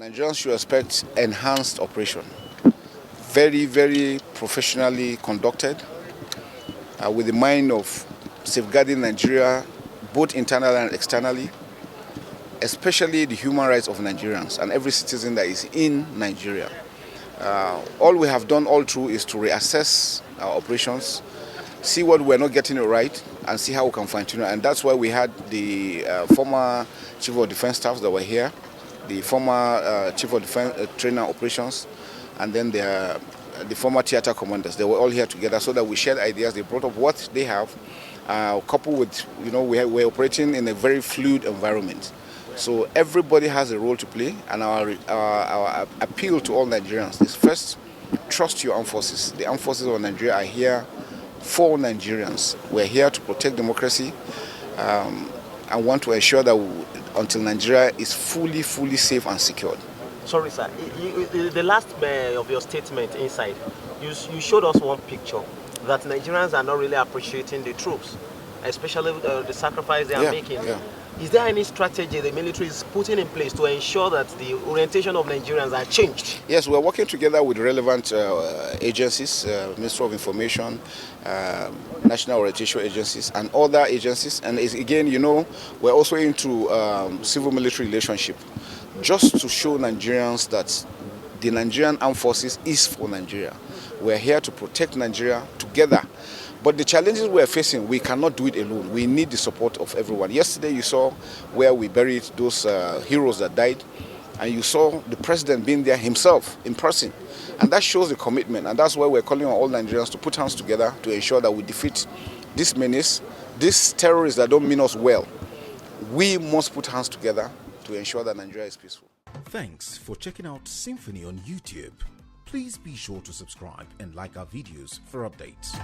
Nigerians should expect enhanced operation, very, very professionally conducted, with the mind of safeguarding Nigeria, both internally and externally, especially the human rights of Nigerians and every citizen that is in Nigeria. All we have done all through is to reassess our operations, see what we're not getting it right, and see how we can fine-tune it. And that's why we had the former Chief of Defense Staffs that were here, the former Chief of Defense Trainer Operations, and then the former theater commanders. They were all here together so that we shared ideas. They brought up what they have, coupled with, we're operating in a very fluid environment. So everybody has a role to play, and our appeal to all Nigerians is first, trust your armed forces. The armed forces of Nigeria are here for Nigerians. We're here to protect democracy and want to ensure that until Nigeria is fully safe and secured. Sorry, sir. The last of your statement inside, you showed us one picture that Nigerians are not really appreciating the troops, especially the sacrifice they are making. Yeah. Is there any strategy the military is putting in place to ensure that the orientation of Nigerians are changed? Yes, we're working together with relevant agencies, Ministry of Information, National Orientation Agencies, and other agencies. And again, we're also into civil-military relationship, just to show Nigerians that the Nigerian Armed Forces is for Nigeria. We're here to protect Nigeria together. But the challenges we're facing, we cannot do it alone. We need the support of everyone. Yesterday you saw where we buried those heroes that died, and you saw the president being there himself in person. And that shows the commitment, and that's why we're calling on all Nigerians to put hands together to ensure that we defeat this menace, these terrorists that don't mean us well. We must put hands together to ensure that Nigeria is peaceful. Thanks for checking out SYMFONI on YouTube. Please be sure to subscribe and like our videos for updates.